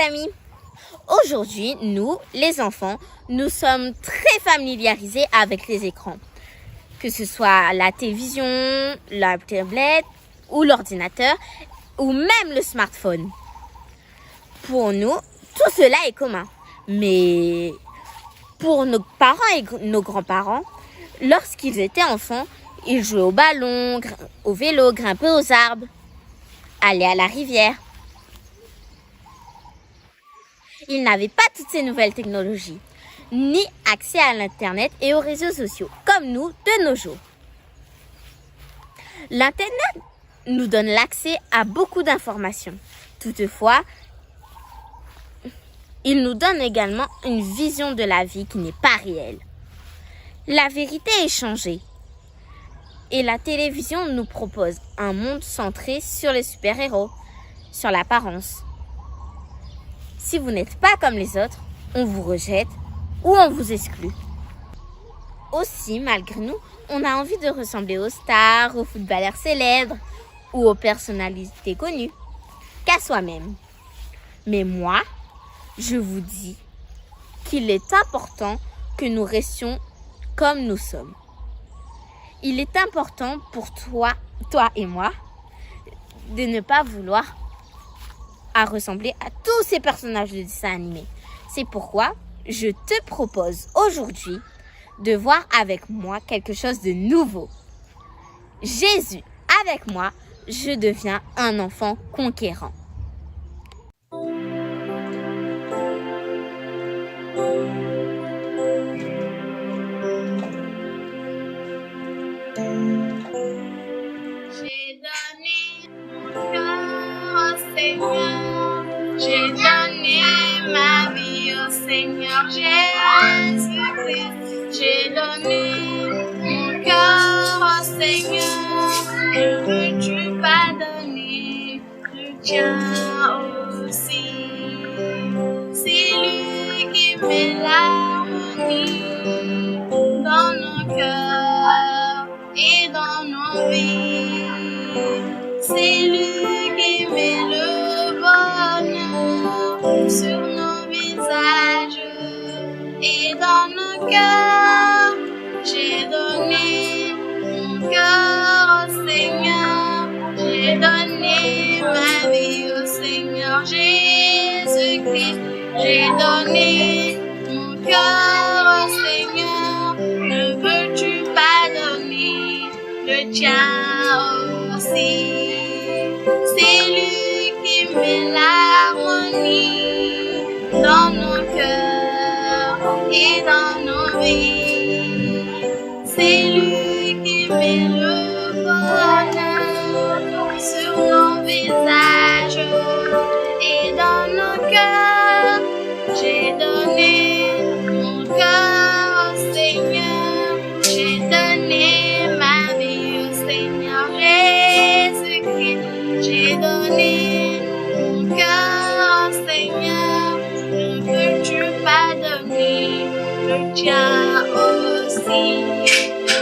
amis. Aujourd'hui, nous, les enfants, nous sommes très familiarisés avec les écrans. Que ce soit la télévision, la tablette ou l'ordinateur ou même le smartphone. Pour nous, tout cela est commun. Mais pour nos parents et nos grands-parents, lorsqu'ils étaient enfants, ils jouaient au ballon, au vélo, grimpaient aux arbres, allaient à la rivière. Ils n'avaient pas toutes ces nouvelles technologies, ni accès à l'Internet et aux réseaux sociaux, comme nous de nos jours. L'Internet nous donne l'accès à beaucoup d'informations. Toutefois, il nous donne également une vision de la vie qui n'est pas réelle. La vérité est changée. Et la télévision nous propose un monde centré sur les super-héros, sur l'apparence. Si vous n'êtes pas comme les autres, on vous rejette ou on vous exclut. Aussi, malgré nous, on a envie de ressembler aux stars, aux footballeurs célèbres ou aux personnalités connues qu'à soi-même. Mais moi, je vous dis qu'il est important que nous restions comme nous sommes. Il est important pour toi et moi, de ne pas vouloir ressembler à tous ces personnages de dessins animés. C'est pourquoi je te propose aujourd'hui de voir avec moi quelque chose de nouveau. Jésus, avec moi, je deviens un enfant conquérant. J'ai donné mon cœur au Seigneur, j'ai donné ma vie au Seigneur Jésus-Christ. J'ai donné mon cœur au Seigneur, ne veux-tu pas donner le tien aussi? C'est lui qui met l'harmonie dans nos cœurs et dans nos vies. C'est lui qui met le bonheur sur nos visages et dans nos cœurs. J'ai donné mon cœur au Seigneur, j'ai donné ma vie au Seigneur Jésus-Christ. J'ai donné mon cœur au Seigneur, ne veux-tu pas donner le tien aussi? C'est lui qui met l'harmonie dans nos cœurs et dans nos vies. C'est lui qui met le bonheur sur nos visages et dans nos cœurs. J'ai donné mon cœur au Seigneur, j'ai donné ma vie au Seigneur Jésus-Christ. J'ai donné mon cœur au Seigneur, ne veux-tu pas donner le tien aussi?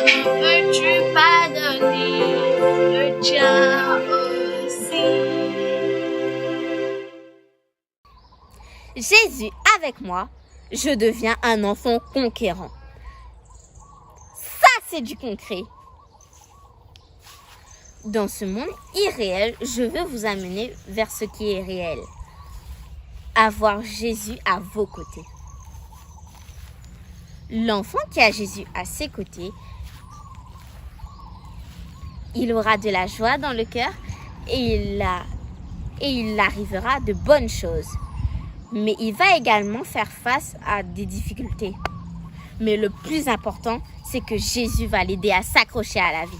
Ne veux-tu pas donner le tien aussi? Jésus, avec moi, je deviens un enfant conquérant. Ça, c'est du concret. Dans ce monde irréel, je veux vous amener vers ce qui est réel. Avoir Jésus à vos côtés. L'enfant qui a Jésus à ses côtés, il aura de la joie dans le cœur et il arrivera de bonnes choses. Mais il va également faire face à des difficultés. Mais le plus important, c'est que Jésus va l'aider à s'accrocher à la vie.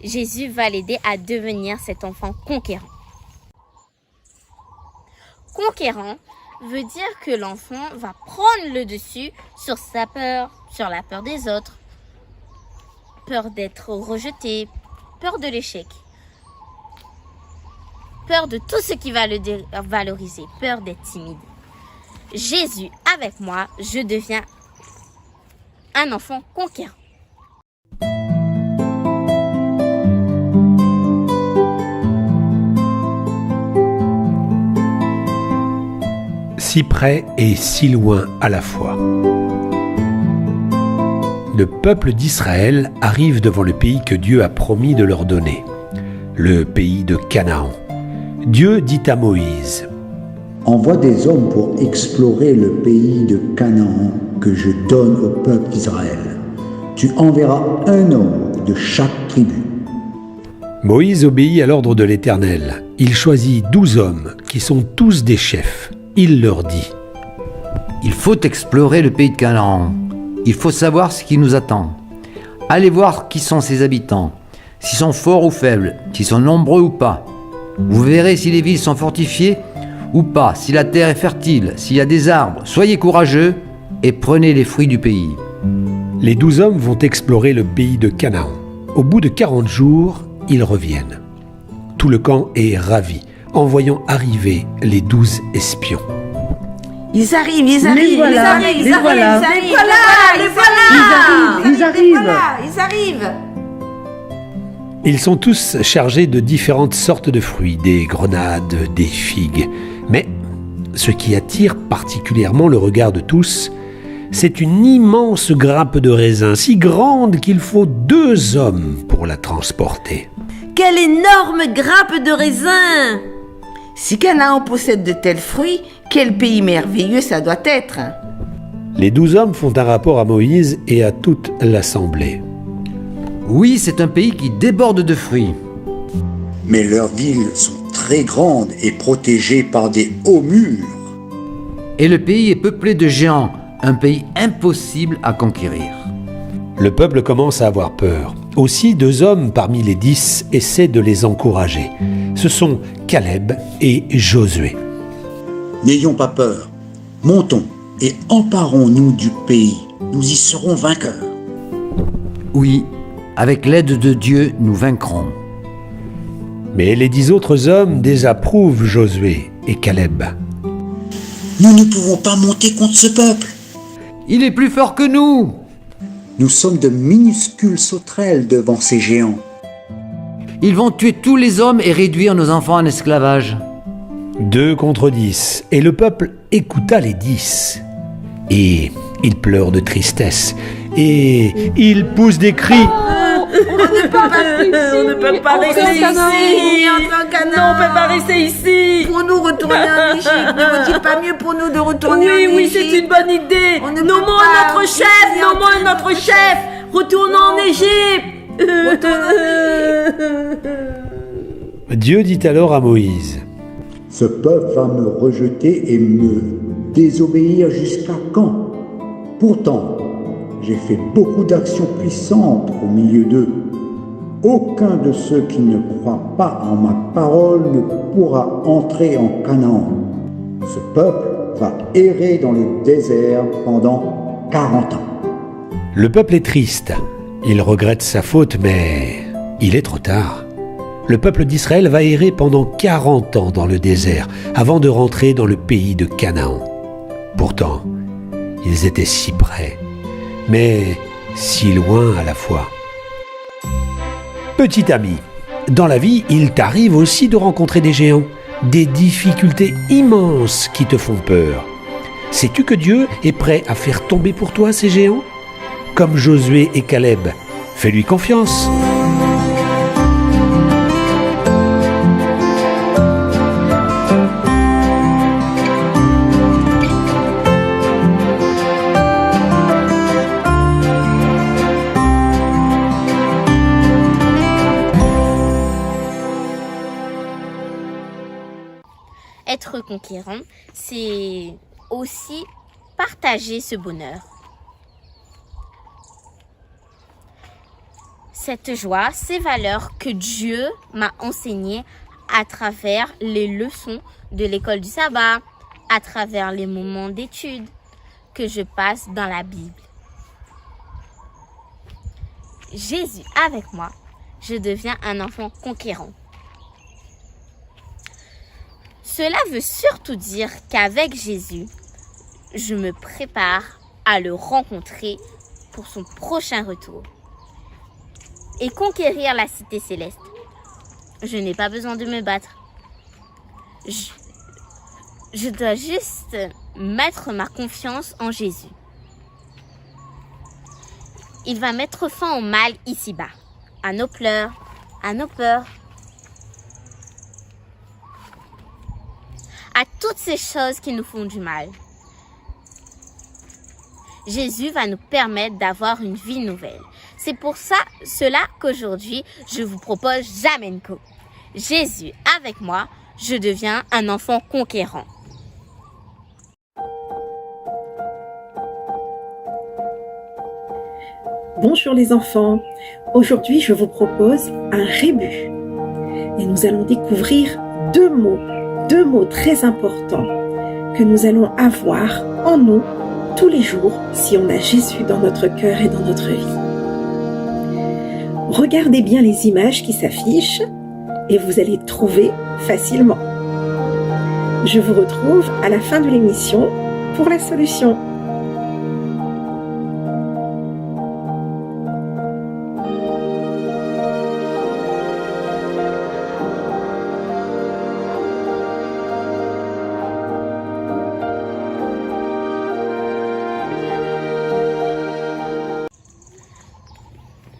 Jésus va l'aider à devenir cet enfant conquérant. Conquérant veut dire que l'enfant va prendre le dessus sur sa peur, sur la peur des autres, peur d'être rejeté, peur de l'échec, peur de tout ce qui va le dévaloriser, peur d'être timide. Jésus, avec moi, je deviens un enfant conquérant. si près et si loin à la fois. Le peuple d'Israël arrive devant le pays que Dieu a promis de leur donner, le pays de Canaan. Dieu dit à Moïse: Envoie des hommes pour explorer le pays de Canaan que je donne au peuple d'Israël. Tu enverras un homme de chaque tribu. Moïse obéit à l'ordre de l'Éternel. Il choisit 12 hommes qui sont tous des chefs. Il leur dit: Il faut explorer le pays de Canaan. Il faut savoir ce qui nous attend. Allez voir qui sont ses habitants, s'ils sont forts ou faibles, s'ils sont nombreux ou pas. Vous verrez si les villes sont fortifiées ou pas, si la terre est fertile, s'il y a des arbres. Soyez courageux et prenez les fruits du pays. Les 12 hommes vont explorer le pays de Canaan. Au bout de 40 jours, ils reviennent. Tout le camp est ravi en voyant arriver les 12 espions. Ils arrivent. Les voilà. Ils sont tous chargés de différentes sortes de fruits, des grenades, des figues. Mais ce qui attire particulièrement le regard de tous, c'est une immense grappe de raisins, si grande qu'il faut 2 hommes pour la transporter. Quelle énorme grappe de raisins! Si Canaan possède de tels fruits, quel pays merveilleux ça doit être! Les 12 hommes font un rapport à Moïse et à toute l'assemblée. Oui, c'est un pays qui déborde de fruits. Mais leurs villes sont très grandes et protégées par des hauts murs. Et le pays est peuplé de géants, un pays impossible à conquérir. Le peuple commence à avoir peur. Aussi, 2 hommes parmi les 10 essaient de les encourager. Ce sont Caleb et Josué. N'ayons pas peur. Montons et emparons-nous du pays. Nous y serons vainqueurs. Oui, avec l'aide de Dieu, nous vaincrons. Mais les 10 autres hommes désapprouvent Josué et Caleb. Nous ne pouvons pas monter contre ce peuple. Il est plus fort que nous. Nous sommes de minuscules sauterelles devant ces géants. Ils vont tuer tous les hommes et réduire nos enfants en esclavage. 2 contre 10, et le peuple écouta les 10. Et il pleure de tristesse, et il pousse des cris. On ne peut pas rester ici. Non, on ne peut pas rester ici. Pour nous retourner en Égypte, ne vaut-il pas mieux pour nous de retourner en Égypte? Oui, c'est une bonne idée. Nommons notre chef. Retournons en Égypte. Dieu dit alors à Moïse: Ce peuple va me rejeter et me désobéir jusqu'à quand? Pourtant, j'ai fait beaucoup d'actions puissantes au milieu d'eux. Aucun de ceux qui ne croient pas en ma parole ne pourra entrer en Canaan. Ce peuple va errer dans le désert pendant 40 ans. Le peuple est triste. Il regrette sa faute, mais il est trop tard. Le peuple d'Israël va errer pendant 40 ans dans le désert avant de rentrer dans le pays de Canaan. Pourtant, ils étaient si près, mais si loin à la fois. Petit ami, dans la vie, il t'arrive aussi de rencontrer des géants, des difficultés immenses qui te font peur. Sais-tu que Dieu est prêt à faire tomber pour toi ces géants? Comme Josué et Caleb, fais-lui confiance. Être conquérant, c'est aussi partager ce bonheur. Cette joie, ces valeurs que Dieu m'a enseignées à travers les leçons de l'école du sabbat, à travers les moments d'études que je passe dans la Bible. Jésus avec moi, je deviens un enfant conquérant. Cela veut surtout dire qu'avec Jésus, je me prépare à le rencontrer pour son prochain retour et conquérir la cité céleste. Je n'ai pas besoin de me battre. Je dois juste mettre ma confiance en Jésus. Il va mettre fin au mal ici-bas, à nos pleurs, à nos peurs, à toutes ces choses qui nous font du mal. Jésus va nous permettre d'avoir une vie nouvelle. C'est pour cela qu'aujourd'hui, je vous propose Jamenco. Jésus avec moi, je deviens un enfant conquérant. Bonjour les enfants, aujourd'hui je vous propose un rébut et nous allons découvrir deux mots très importants que nous allons avoir en nous tous les jours si on a Jésus dans notre cœur et dans notre vie. Regardez bien les images qui s'affichent et vous allez trouver facilement. Je vous retrouve à la fin de l'émission pour la solution.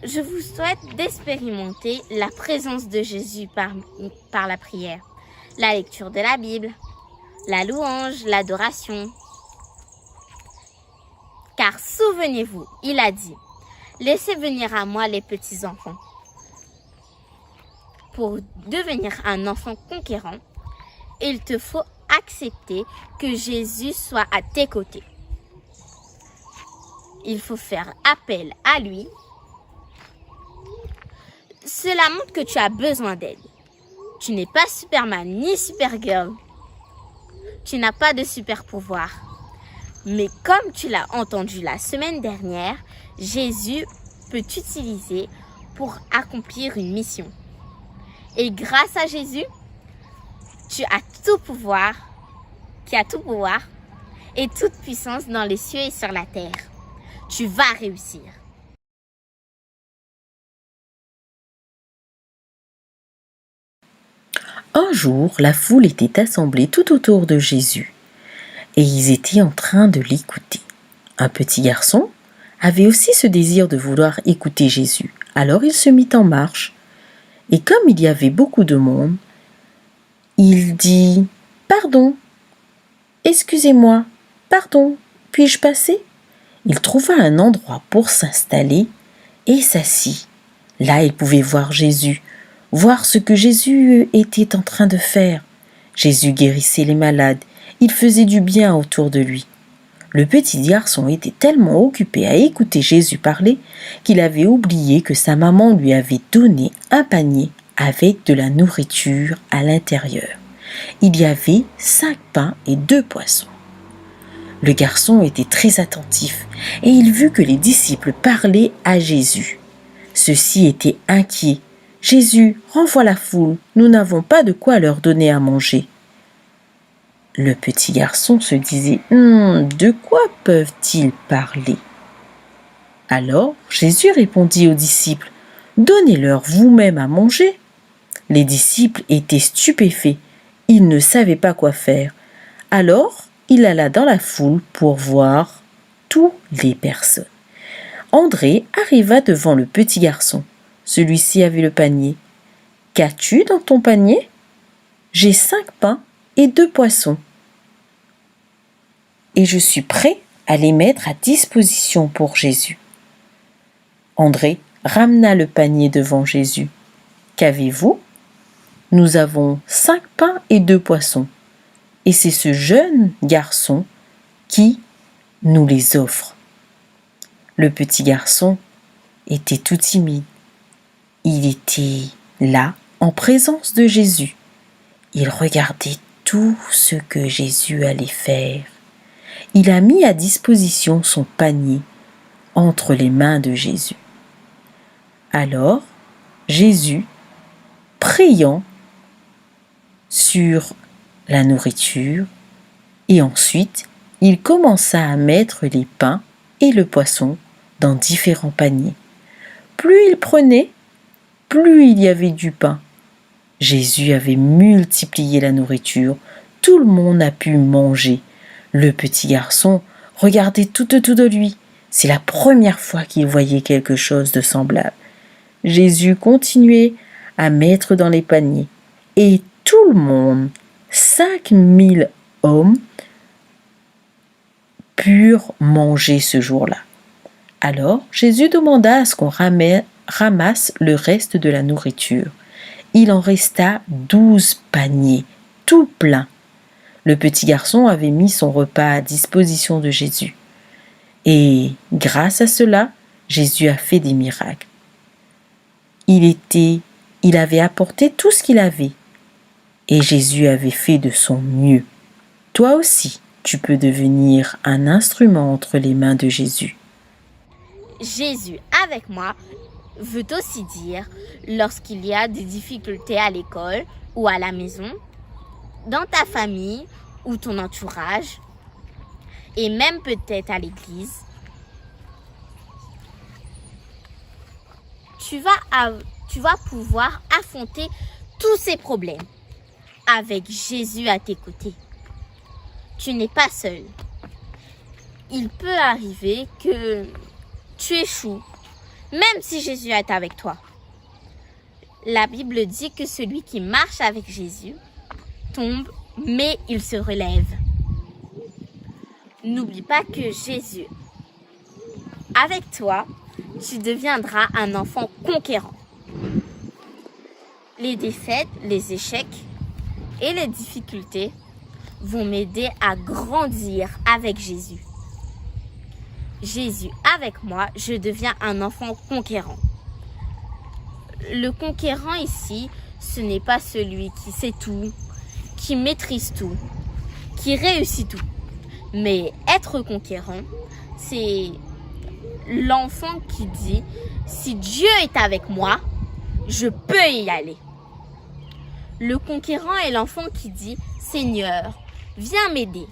Je vous souhaite d'expérimenter la présence de Jésus par la prière, la lecture de la Bible, la louange, l'adoration. Car souvenez-vous, il a dit, « Laissez venir à moi les petits enfants. » Pour devenir un enfant conquérant, il te faut accepter que Jésus soit à tes côtés. Il faut faire appel à lui. Cela montre que tu as besoin d'aide. Tu n'es pas Superman ni Supergirl. Tu n'as pas de super pouvoir. Mais comme tu l'as entendu la semaine dernière, Jésus peut t'utiliser pour accomplir une mission. Et grâce à Jésus, tu as tout pouvoir, qui a tout pouvoir et toute puissance dans les cieux et sur la terre. Tu vas réussir. Un jour, la foule était assemblée tout autour de Jésus et ils étaient en train de l'écouter. Un petit garçon avait aussi ce désir de vouloir écouter Jésus. Alors il se mit en marche et comme il y avait beaucoup de monde, il dit « Pardon, excusez-moi, pardon, puis-je passer ?» Il trouva un endroit pour s'installer et s'assit. Là, il pouvait voir Jésus, voir ce que Jésus était en train de faire. Jésus guérissait les malades, il faisait du bien autour de lui. Le petit garçon était tellement occupé à écouter Jésus parler qu'il avait oublié que sa maman lui avait donné un panier avec de la nourriture à l'intérieur. Il y avait 5 pains et 2 poissons. Le garçon était très attentif et il vit que les disciples parlaient à Jésus. Ceux-ci étaient inquiets. « Jésus, renvoie la foule, nous n'avons pas de quoi leur donner à manger. » Le petit garçon se disait « De quoi peuvent-ils parler ?» Alors Jésus répondit aux disciples « Donnez-leur vous-même à manger. » Les disciples étaient stupéfaits, ils ne savaient pas quoi faire. Alors il alla dans la foule pour voir toutes les personnes. André arriva devant le petit garçon. Celui-ci avait le panier. « Qu'as-tu dans ton panier ?»« J'ai 5 pains et 2 poissons. Et je suis prêt à les mettre à disposition pour Jésus. » André ramena le panier devant Jésus. « Qu'avez-vous » ?« Nous avons 5 pains et 2 poissons. Et c'est ce jeune garçon qui nous les offre. » Le petit garçon était tout timide. Il était là, en présence de Jésus. Il regardait tout ce que Jésus allait faire. Il a mis à disposition son panier entre les mains de Jésus. Alors, Jésus, priant sur la nourriture, et ensuite, il commença à mettre les pains et le poisson dans différents paniers. Plus il prenait, plus il y avait du pain. Jésus avait multiplié la nourriture. Tout le monde a pu manger. Le petit garçon regardait tout autour de lui. C'est la première fois qu'il voyait quelque chose de semblable. Jésus continuait à mettre dans les paniers. Et tout le monde, 5000 hommes, purent manger ce jour-là. Alors Jésus demanda à ce qu'on ramasse le reste de la nourriture. Il en resta 12 paniers, tout pleins. Le petit garçon avait mis son repas à disposition de Jésus. Et grâce à cela, Jésus a fait des miracles. Il avait apporté tout ce qu'il avait. Et Jésus avait fait de son mieux. Toi aussi, tu peux devenir un instrument entre les mains de Jésus. Jésus avec moi veut aussi dire lorsqu'il y a des difficultés à l'école ou à la maison, dans ta famille ou ton entourage, et même peut-être à l'église, tu vas pouvoir affronter tous ces problèmes avec Jésus à tes côtés. Tu n'es pas seul. Il peut arriver que tu échoues, même si Jésus est avec toi. La Bible dit que celui qui marche avec Jésus tombe, mais il se relève. N'oublie pas que Jésus, avec toi, tu deviendras un enfant conquérant. Les défaites, les échecs et les difficultés vont m'aider à grandir avec Jésus. Jésus avec moi, je deviens un enfant conquérant. Le conquérant ici, ce n'est pas celui qui sait tout, qui maîtrise tout, qui réussit tout. Mais être conquérant, c'est l'enfant qui dit « Si Dieu est avec moi, je peux y aller ». Le conquérant est l'enfant qui dit « Seigneur, viens m'aider.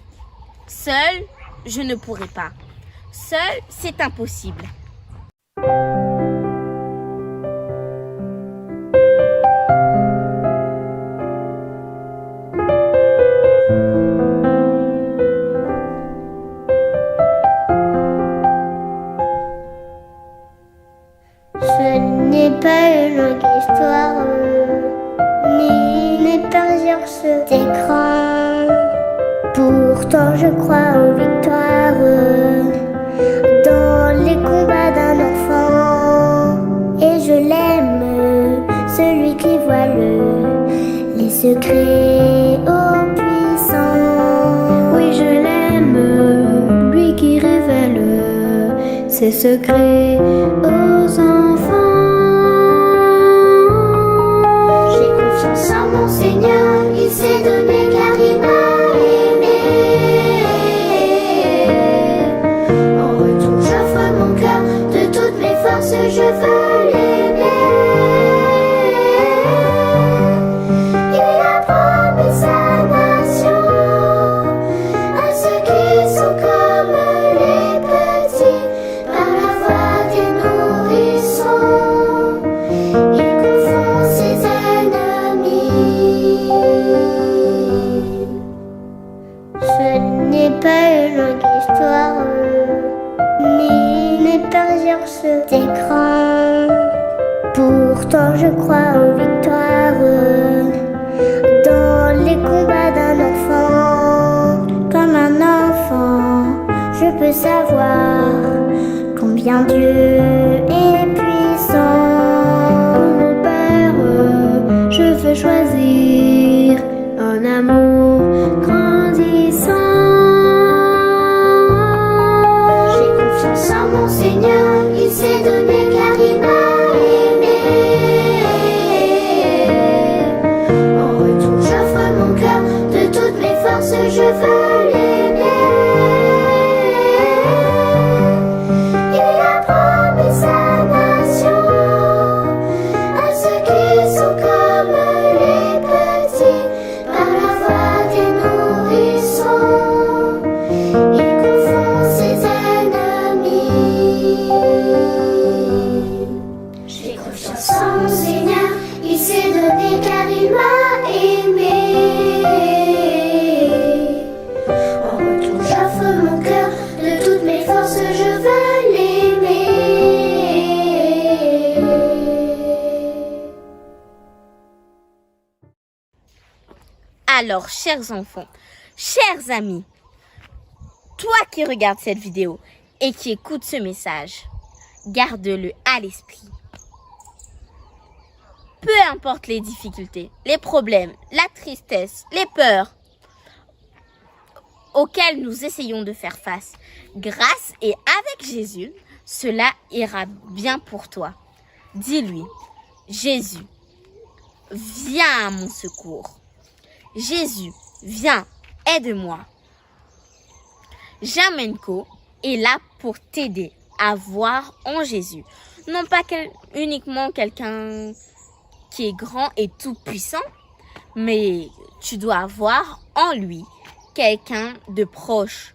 Seul, je ne pourrai pas. Seul, c'est impossible. » Ce n'est pas une longue histoire, ni une peur sur cet écran. Pourtant je crois aux victoires dans les combats d'un enfant. Et je l'aime, celui qui voit les secrets au puissant. Oui, je l'aime, lui qui révèle ses secrets aux enfants. J'ai confiance en mon Seigneur, il s'est donné car il m'a aimé. En retour, j'offre mon cœur, de toutes mes forces, je veux l'aimer. Il a promis sa nation à ceux qui sont comme les petits, par la voix du nourrisson. Il confond ses ennemis. Ce n'est pas une longue histoire, ni une peur sur cet écran. Pourtant je crois aux victoires dans les combats d'un enfant. Comme un enfant, je peux savoir combien Dieu est puissant. Mon Père, je veux choisir un amour grandissant. J'ai confiance en mon Seigneur, il s'est donné car il m'a aimé. En retour, j'offre mon cœur, de toutes mes forces, je veux l'aimer. Il a promis sa nation Alors, chers enfants, chers amis, toi qui regardes cette vidéo et qui écoutes ce message, garde-le à l'esprit. Peu importe les difficultés, les problèmes, la tristesse, les peurs auxquels nous essayons de faire face, grâce et avec Jésus, cela ira bien pour toi. Dis-lui, Jésus, viens à mon secours. Jésus, viens, aide-moi. Jamenco est là pour t'aider à voir en Jésus, non pas uniquement quelqu'un qui est grand et tout puissant, mais tu dois voir en lui quelqu'un de proche,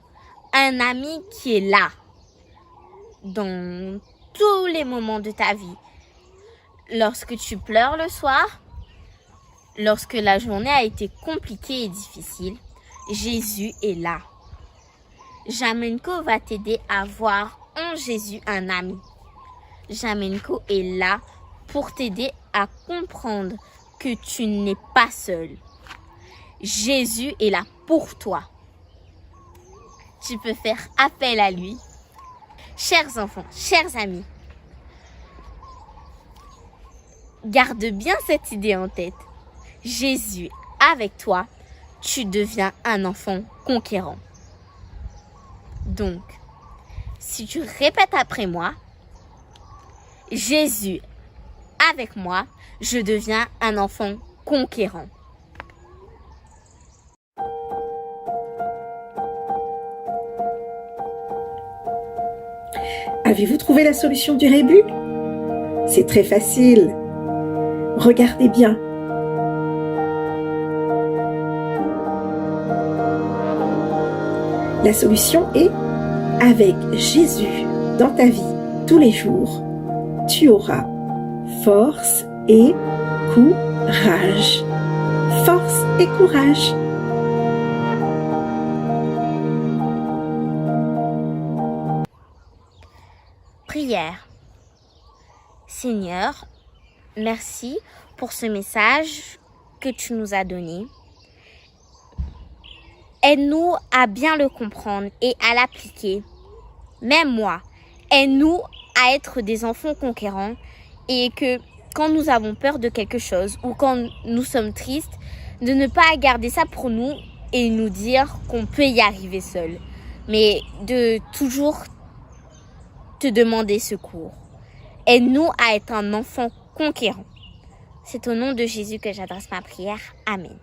un ami qui est là dans tous les moments de ta vie. Lorsque tu pleures le soir, lorsque la journée a été compliquée et difficile, Jésus est là. Jamenco va t'aider à voir en Jésus un ami. Jamenco est là pour t'aider à comprendre que tu n'es pas seul. Jésus est là pour toi. Tu peux faire appel à lui. Chers enfants, chers amis, garde bien cette idée en tête. Jésus avec toi, tu deviens un enfant conquérant. Donc, si tu répètes après moi, Jésus avec moi, je deviens un enfant conquérant. Avez-vous trouvé la solution du rébus? C'est très facile. Regardez bien. La solution est avec Jésus dans ta vie tous les jours, tu auras force et courage. Force et courage. Prière. Seigneur, merci pour ce message que tu nous as donné. Aide-nous à bien le comprendre et à l'appliquer. Même moi, aide-nous à être des enfants conquérants et que quand nous avons peur de quelque chose ou quand nous sommes tristes, de ne pas garder ça pour nous et nous dire qu'on peut y arriver seul, mais de toujours te demander secours. Aide-nous à être un enfant conquérant. C'est au nom de Jésus que j'adresse ma prière. Amen.